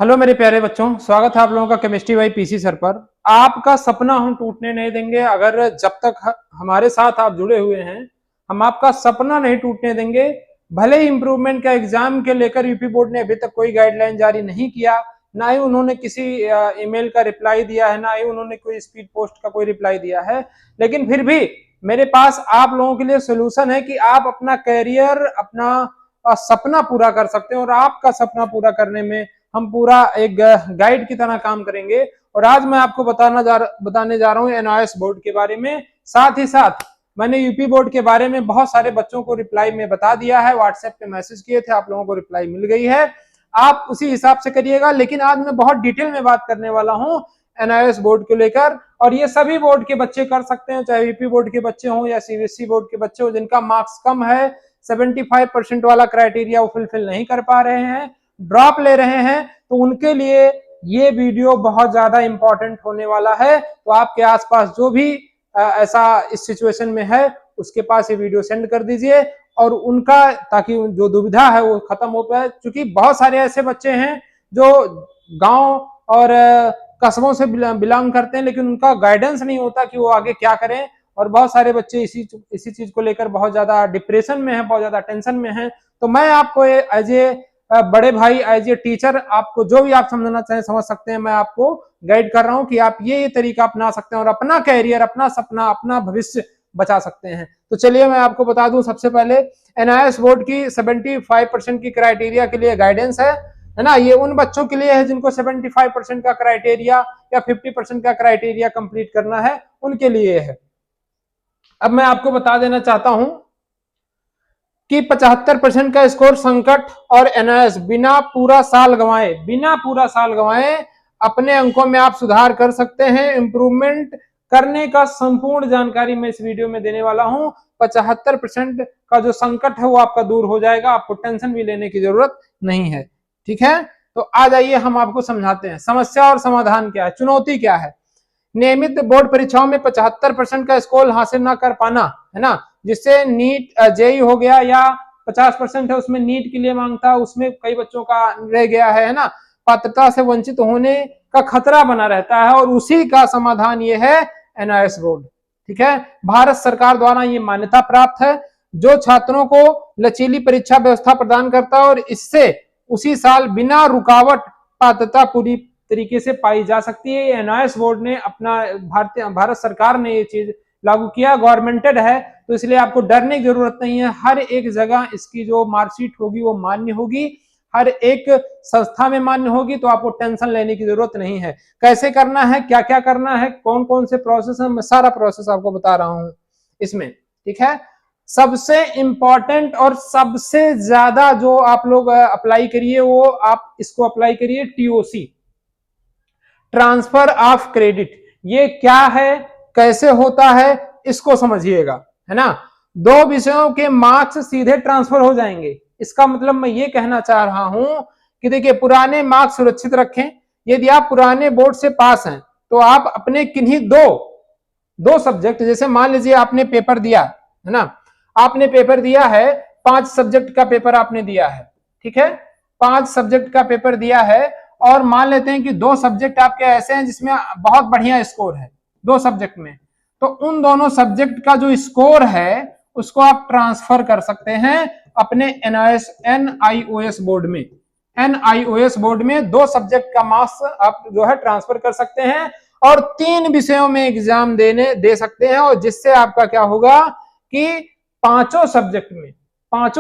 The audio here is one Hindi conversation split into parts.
हेलो मेरे प्यारे बच्चों, स्वागत है आप लोगों का केमिस्ट्री बाई पीसी सर पर। आपका सपना हम टूटने नहीं देंगे। अगर जब तक हमारे साथ आप जुड़े हुए हैं, हम आपका सपना नहीं टूटने देंगे। भले ही इंप्रूवमेंट का एग्जाम के लेकर यूपी बोर्ड ने अभी तक कोई गाइडलाइन जारी नहीं किया, ना ही उन्होंने किसी ईमेल का रिप्लाई दिया है, ना ही उन्होंने कोई स्पीड पोस्ट का कोई रिप्लाई दिया है, लेकिन फिर भी मेरे पास आप लोगों के लिए सोल्यूशन है कि आप अपना कैरियर, अपना सपना पूरा कर सकते हैं। और आपका सपना पूरा करने में हम पूरा एक गाइड की तरह काम करेंगे। और आज मैं आपको बताने जा रहा हूं एनआईएस बोर्ड के बारे में। साथ ही साथ मैंने यूपी बोर्ड के बारे में बहुत सारे बच्चों को रिप्लाई में बता दिया है, व्हाट्सएप पे मैसेज किए थे, आप लोगों को रिप्लाई मिल गई है। आप उसी हिसाब से करिएगा। लेकिन आज मैं बहुत डिटेल में बात करने वाला हूं एनआईएस बोर्ड को लेकर। और ये सभी बोर्ड के बच्चे कर सकते हैं, चाहे यूपी बोर्ड के बच्चे हों या सीबीएसई बोर्ड के बच्चे हों, जिनका मार्क्स कम है, 75% वाला क्राइटेरिया वो फुलफिल नहीं कर पा रहे हैं, ड्रॉप ले रहे हैं, तो उनके लिए ये वीडियो बहुत ज्यादा इंपॉर्टेंट होने वाला है। तो आपके आसपास जो भी ऐसा इस सिचुएशन में है, उसके पास ये वीडियो सेंड कर दीजिए और उनका, ताकि जो दुविधा है वो खत्म हो पाए। क्योंकि बहुत सारे ऐसे बच्चे हैं जो गांव और कस्बों से बिलोंग करते हैं, लेकिन उनका गाइडेंस नहीं होता कि वो आगे क्या करें। और बहुत सारे बच्चे इसी चीज को लेकर बहुत ज्यादा डिप्रेशन में है, बहुत ज्यादा टेंशन में है। तो मैं आपको एज ए बड़े भाई, एज ए टीचर, आपको जो भी आप समझना चाहें समझ सकते हैं। मैं आपको गाइड कर रहा हूं कि आप ये तरीका अपना सकते हैं और अपना कैरियर, अपना सपना, अपना भविष्य बचा सकते हैं। तो चलिए मैं आपको बता दूं, सबसे पहले एनआईएस बोर्ड की 75% की क्राइटेरिया के लिए गाइडेंस है ना। ये उन बच्चों के लिए है जिनको 75% का क्राइटेरिया या 50% का क्राइटेरिया कंप्लीट करना है, उनके लिए है। अब मैं आपको बता देना चाहता हूं कि 75% का स्कोर संकट और एनआईएस बिना पूरा साल गंवाए अपने अंकों में आप सुधार कर सकते हैं। इंप्रूवमेंट करने का संपूर्ण जानकारी मैं इस वीडियो में देने वाला हूं। 75% का जो संकट है वो आपका दूर हो जाएगा, आपको टेंशन भी लेने की जरूरत नहीं है। ठीक है, तो आ जाइए हम आपको समझाते हैं समस्या और समाधान क्या है, चुनौती क्या है। नियमित बोर्ड परीक्षाओं में 75% का स्कोर हासिल ना कर पाना, है ना, जिससे नीट जेई हो गया, या 50% है उसमें नीट के लिए मांगता, उसमें कई बच्चों का रह गया है ना, पात्रता से वंचित होने का खतरा बना रहता है। और उसी का समाधान ये है एनआईएस बोर्ड। ठीक है, भारत सरकार द्वारा ये मान्यता प्राप्त है, जो छात्रों को लचीली परीक्षा व्यवस्था प्रदान करता है और इससे उसी साल बिना रुकावट पात्रता पूरी तरीके से पाई जा सकती है। एनआईएस बोर्ड ने अपना, भारत सरकार ने ये चीज लागू किया, गवर्नमेंटेड है, तो इसलिए आपको डरने की जरूरत नहीं है। हर एक जगह इसकी जो मार्कशीट होगी वो मान्य होगी, हर एक संस्था में मान्य होगी, तो आपको टेंशन लेने की जरूरत नहीं है। कैसे करना है, क्या क्या करना है, कौन कौन से प्रोसेस है, मैं सारा प्रोसेस आपको बता रहा हूं इसमें। ठीक है, सबसे इंपॉर्टेंट और सबसे ज्यादा जो आप लोग अप्लाई करिए, वो आप इसको अप्लाई करिए, टीओसी, ट्रांसफर ऑफ क्रेडिट। ये क्या है, कैसे होता है, इसको समझिएगा, है ना। 2 विषयों के मार्क्स सीधे ट्रांसफर हो जाएंगे। इसका मतलब मैं ये कहना चाह रहा हूं कि देखिए, पुराने मार्क्स सुरक्षित रखें। यदि आप पुराने बोर्ड से पास हैं तो आप अपने किन्हीं दो सब्जेक्ट, जैसे मान लीजिए आपने पेपर दिया, है ना, आपने पेपर दिया है, 5 सब्जेक्ट का पेपर आपने दिया है। ठीक है, 5 सब्जेक्ट का पेपर दिया है, और मान लेते हैं कि 2 सब्जेक्ट आपके ऐसे हैं जिसमें बहुत बढ़िया स्कोर है 2 सब्जेक्ट में, तो उन दोनों सब्जेक्ट का जो स्कोर है उसको आप ट्रांसफर कर सकते हैं अपने एनआईओएस बोर्ड में। एनआईओएस बोर्ड में 2 सब्जेक्ट का मार्क्स आप जो है ट्रांसफर कर सकते हैं और 3 विषयों में एग्जाम दे सकते हैं। और जिससे आपका क्या होगा कि 5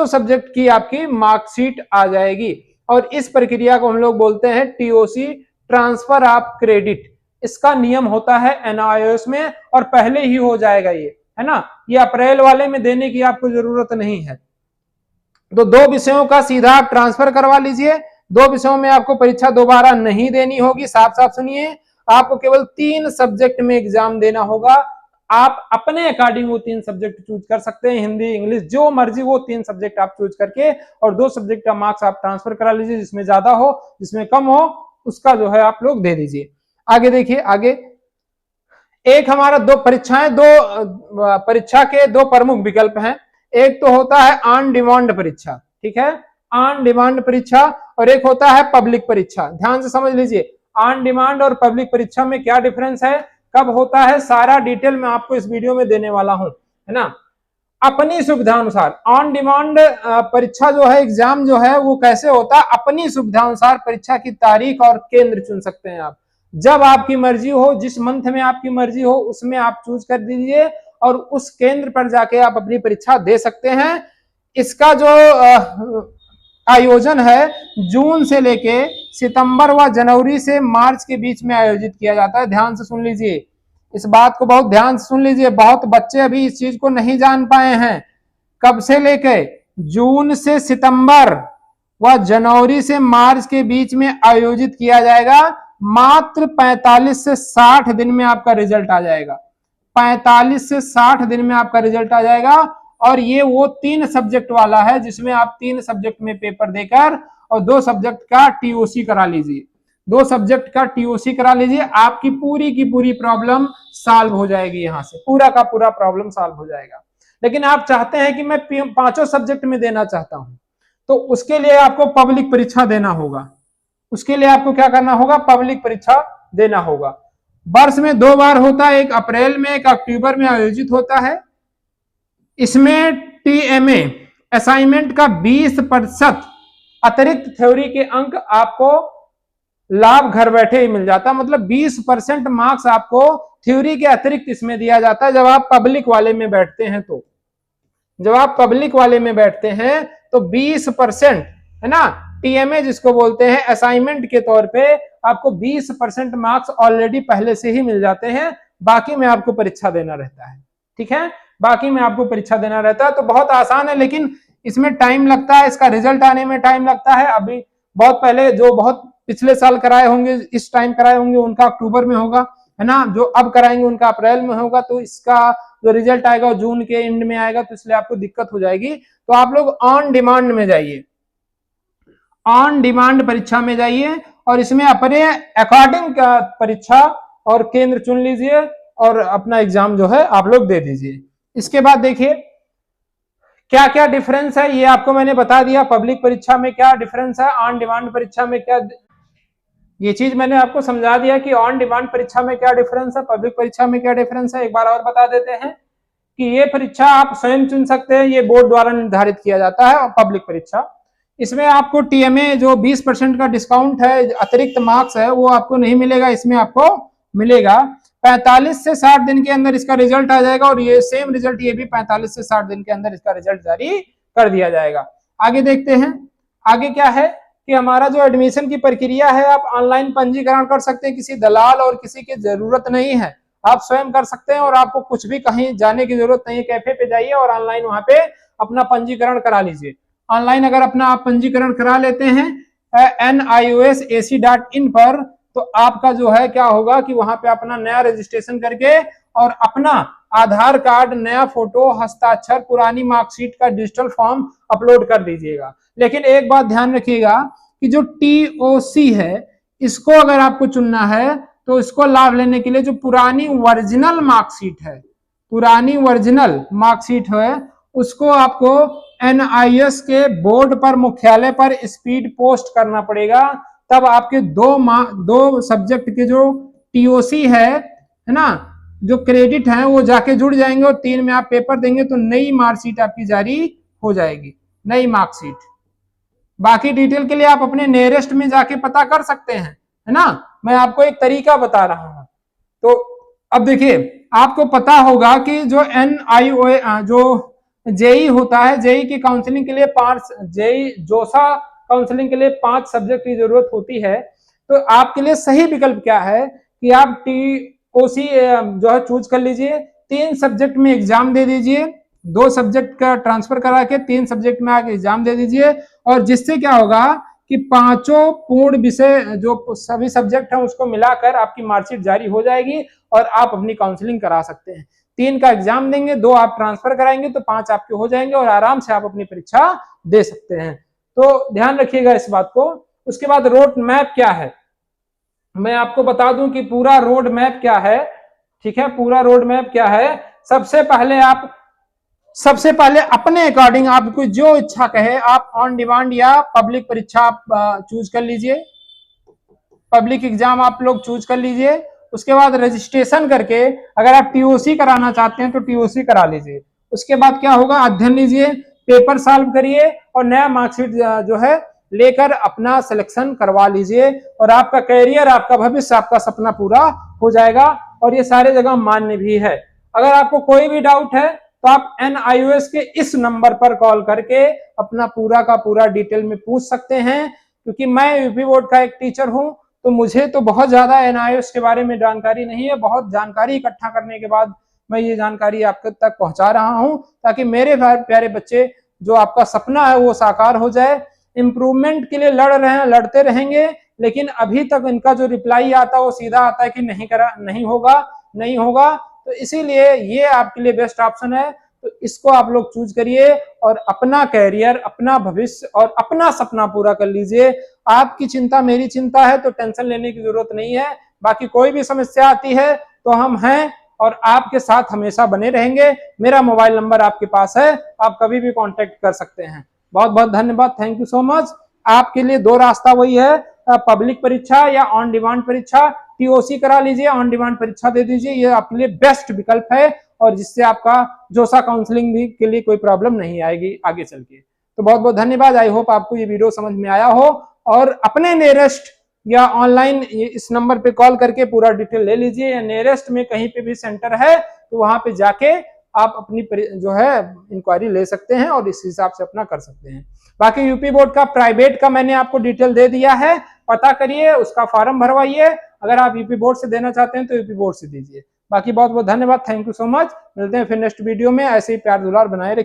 सब्जेक्ट की आपकी मार्कशीट आ जाएगी। और इस प्रक्रिया को हम लोग बोलते हैं टीओसी, ट्रांसफर ऑफ क्रेडिट। इसका नियम होता है एनआईओएस में, और पहले ही हो जाएगा ये, है ना। ये अप्रैल वाले में देने की आपको जरूरत नहीं है। तो 2 विषयों का सीधा आप ट्रांसफर करवा लीजिए। 2 विषयों में आपको परीक्षा दोबारा नहीं देनी होगी। साफ साफ सुनिए, आपको केवल 3 सब्जेक्ट में एग्जाम देना होगा। आप अपने अकॉर्डिंग वो 3 सब्जेक्ट चूज कर सकते हैं, हिंदी, इंग्लिश, जो मर्जी, वो 3 सब्जेक्ट आप चूज करके, और 2 सब्जेक्ट का मार्क्स आप ट्रांसफर करा लीजिए। जिसमें ज्यादा हो, जिसमें कम हो, उसका जो है आप लोग दे दीजिए। आगे देखिए, आगे एक हमारा 2 परीक्षा के 2 प्रमुख विकल्प हैं। एक तो होता है ऑन डिमांड परीक्षा। ठीक है, ऑन डिमांड परीक्षा, और एक होता है पब्लिक परीक्षा। ध्यान से समझ लीजिए, ऑन डिमांड और पब्लिक परीक्षा में क्या डिफरेंस है, कब होता है, सारा डिटेल मैं आपको इस वीडियो में देने वाला हूं, है ना। अपनी सुविधा अनुसार ऑन डिमांड परीक्षा जो है, एग्जाम जो है वो कैसे होता है, अपनी सुविधा अनुसार परीक्षा की तारीख और केंद्र चुन सकते हैं आप। जब आपकी मर्जी हो, जिस मंथ में आपकी मर्जी हो उसमें आप चूज कर दीजिए और उस केंद्र पर जाके आप अपनी परीक्षा दे सकते हैं। इसका जो आयोजन है जून से लेके सितंबर व जनवरी से मार्च के बीच में आयोजित किया जाता है। ध्यान से सुन लीजिए, इस बात को बहुत ध्यान से सुन लीजिए, बहुत बच्चे अभी इस चीज को नहीं जान पाए हैं। कब से लेके जून से सितंबर व जनवरी से मार्च के बीच में आयोजित किया जाएगा। मात्र 45 से 60 दिन में आपका रिजल्ट आ जाएगा। 45 से 60 दिन में आपका रिजल्ट आ जाएगा। और ये वो 3 सब्जेक्ट वाला है जिसमें आप 3 सब्जेक्ट में पेपर देकर और 2 सब्जेक्ट का टीओसी करा लीजिए। 2 सब्जेक्ट का टीओसी करा लीजिए, आपकी पूरी की पूरी प्रॉब्लम सॉल्व हो जाएगी। यहां से पूरा का पूरा प्रॉब्लम सॉल्व हो जाएगा। लेकिन आप चाहते हैं कि मैं 5 सब्जेक्ट में देना चाहता हूं, तो उसके लिए आपको पब्लिक परीक्षा देना होगा। उसके लिए आपको क्या करना होगा, पब्लिक परीक्षा देना होगा। वर्ष में 2 बार होता है, एक अप्रैल में, एक अक्टूबर में आयोजित होता है। इसमें टीएमए असाइनमेंट का 20% अतिरिक्त थ्योरी के अंक आपको लाभ घर बैठे ही मिल जाता है। मतलब 20% मार्क्स आपको थ्योरी के अतिरिक्त इसमें दिया जाता है जब आप पब्लिक वाले में बैठते हैं। तो जब आप पब्लिक वाले में बैठते हैं तो 20%, है ना, टीएमए जिसको बोलते हैं, असाइनमेंट के तौर पे आपको 20% मार्क्स ऑलरेडी पहले से ही मिल जाते हैं। बाकी में आपको परीक्षा देना रहता है। ठीक है, बाकी में आपको परीक्षा देना रहता है। तो बहुत आसान है, लेकिन इसमें टाइम लगता है, इसका रिजल्ट आने में टाइम लगता है। अभी बहुत पहले जो बहुत पिछले साल कराए होंगे, इस टाइम कराए होंगे, उनका अक्टूबर में होगा, है ना। जो अब कराएंगे उनका अप्रैल में होगा। तो इसका जो रिजल्ट आएगा जून के एंड में आएगा, तो इसलिए आपको दिक्कत हो जाएगी। तो आप लोग ऑन डिमांड में जाइए, ऑन डिमांड परीक्षा में जाइए और इसमें अपने अकॉर्डिंग का परीक्षा और केंद्र चुन लीजिए और अपना एग्जाम जो है आप लोग दे दीजिए। इसके बाद देखिए क्या क्या डिफरेंस है, ये आपको मैंने बता दिया। पब्लिक परीक्षा में क्या डिफरेंस है, ऑन डिमांड परीक्षा में क्या, ये चीज मैंने आपको समझा दिया कि ऑन डिमांड परीक्षा में क्या डिफरेंस है, पब्लिक परीक्षा में क्या डिफरेंस है। एक बार और बता देते हैं कि ये परीक्षा आप स्वयं चुन सकते हैं, ये बोर्ड द्वारा निर्धारित किया जाता है। और पब्लिक परीक्षा, इसमें आपको टीएमए जो 20% का डिस्काउंट है, अतिरिक्त मार्क्स है, वो आपको नहीं मिलेगा। इसमें आपको मिलेगा 45 से 60 दिन के अंदर इसका रिजल्ट आ जाएगा। और ये सेम रिजल्ट, ये भी 45 से 60 दिन के अंदर इसका रिजल्ट जारी कर दिया जाएगा। आगे देखते हैं, आगे क्या है कि हमारा जो एडमिशन की प्रक्रिया है, आप ऑनलाइन पंजीकरण कर सकते हैं। किसी दलाल और किसी की जरूरत नहीं है, आप स्वयं कर सकते हैं। और आपको कुछ भी कहीं जाने की जरूरत नहीं है, कैफे पे जाइए और ऑनलाइन वहां पे अपना पंजीकरण करा लीजिए। ऑनलाइन अगर अपना आप पंजीकरण करा लेते हैं NIOSAC.in पर, तो आपका जो है क्या होगा कि वहां पे अपना नया रजिस्ट्रेशन करके और अपना आधार कार्ड, नया फोटो, हस्ताक्षर, पुरानी मार्कशीट का डिजिटल फॉर्म अपलोड कर दीजिएगा। लेकिन एक बात ध्यान रखिएगा कि जो TOC है, इसको अगर आपको चुनना है तो इसको लाभ लेने के लिए जो पुरानी ओरिजिनल मार्कशीट है, पुरानी ओरिजिनल मार्कशीट है, उसको आपको NIS के बोर्ड पर, मुख्यालय पर स्पीड पोस्ट करना पड़ेगा। तब आपके 2 सब्जेक्ट के जो TOC है ना, जो क्रेडिट है, वो जाके जुड़ जाएंगे और 3 में आप पेपर देंगे तो नई मार्कशीट आपकी जारी हो जाएगी, नई मार्कशीट। बाकी डिटेल के लिए आप अपने नियरेस्ट में जाके पता कर सकते हैं, है ना। मैं आपको एक तरीका बता रहा हूं। तो अब देखिए, आपको पता होगा कि जो NIOA जो जेई होता है, जेई की काउंसलिंग के लिए 5, जेई जोसा काउंसलिंग के लिए 5 सब्जेक्ट की जरूरत होती है। तो आपके लिए सही विकल्प क्या है कि आप TOC जो है चूज कर लीजिए, 3 सब्जेक्ट में एग्जाम दे दीजिए, 2 सब्जेक्ट का ट्रांसफर करा के 3 सब्जेक्ट में आके एग्जाम दे दीजिए। और जिससे क्या होगा कि 5 पूर्ण विषय जो सभी सब्जेक्ट हैं उसको मिलाकर आपकी मार्कशीट जारी हो जाएगी और आप अपनी काउंसलिंग करा सकते हैं। 3 का एग्जाम देंगे, 2 आप ट्रांसफर कराएंगे तो 5 आपके हो जाएंगे और आराम से आप अपनी परीक्षा दे सकते हैं। तो ध्यान रखिएगा इस बात को। उसके बाद रोड मैप क्या है, मैं आपको बता दूं कि पूरा रोड मैप क्या है। ठीक है, पूरा रोड मैप क्या है। सबसे पहले आप सबसे पहले अपने अकॉर्डिंग आपको जो इच्छा कहे आप ऑन डिमांड या पब्लिक परीक्षा आप चूज कर लीजिए, पब्लिक एग्जाम आप लोग चूज कर लीजिए। उसके बाद रजिस्ट्रेशन करके अगर आप टीओसी कराना चाहते हैं तो टीओसी करा लीजिए। उसके बाद क्या होगा, अध्ययन लीजिए, पेपर सॉल्व करिए और नया मार्कशीट जो है लेकर अपना सिलेक्शन करवा लीजिए और आपका कैरियर, आपका भविष्य, आपका सपना पूरा हो जाएगा। और ये सारे जगह मान्य भी है। अगर आपको कोई भी डाउट है तो आप NIOS के इस नंबर पर कॉल करके अपना पूरा का पूरा डिटेल में पूछ सकते हैं, क्योंकि मैं यूपी बोर्ड का एक टीचर हूं तो मुझे तो बहुत ज्यादा NIOS के बारे में जानकारी नहीं है। बहुत जानकारी इकट्ठा करने के बाद मैं ये जानकारी आपके तक पहुंचा रहा हूं, ताकि मेरे प्यारे बच्चे जो आपका सपना है वो साकार हो जाए। इंप्रूवमेंट के लिए लड़ रहे हैं, लड़ते रहेंगे, लेकिन अभी तक इनका जो रिप्लाई आता है वो सीधा आता है कि नहीं करा, नहीं होगा, नहीं होगा। तो इसीलिए ये आपके लिए बेस्ट ऑप्शन है। तो इसको आप लोग चूज करिए और अपना कैरियर, अपना भविष्य और अपना सपना पूरा कर लीजिए। आपकी चिंता मेरी चिंता है, तो टेंशन लेने की जरूरत नहीं है। बाकी कोई भी समस्या आती है तो हम हैं और आपके साथ हमेशा बने रहेंगे। मेरा मोबाइल नंबर आपके पास है, आप कभी भी कांटेक्ट कर सकते हैं। बहुत बहुत धन्यवाद, थैंक यू सो मच। आपके लिए दो रास्ता वही है, पब्लिक परीक्षा या ऑन डिमांड परीक्षा। टीओसी करा लीजिए, ऑन डिमांड परीक्षा दे दीजिए, ये आपके लिए बेस्ट विकल्प है और जिससे आपका जोसा काउंसलिंग भी के लिए कोई प्रॉब्लम नहीं आएगी आगे चल के। तो बहुत बहुत धन्यवाद। आई होप आपको ये वीडियो समझ में आया हो और अपने नियरेस्ट या ऑनलाइन इस नंबर पे कॉल करके पूरा डिटेल ले लीजिए, या नियरेस्ट में कहीं पे भी सेंटर है तो वहां पे जाके आप अपनी जो है इंक्वायरी ले सकते हैं और इस हिसाब से अपना कर सकते हैं। बाकी यूपी बोर्ड का प्राइवेट का मैंने आपको डिटेल दे दिया है, पता करिए, उसका फॉर्म भरवाइए। अगर आप यूपी बोर्ड से देना चाहते हैं तो यूपी बोर्ड से दीजिए। बाकी बहुत बहुत धन्यवाद, थैंक यू सो मच। मिलते हैं फिर नेक्स्ट वीडियो में। ऐसे ही प्यार दुलार बनाए रखिए।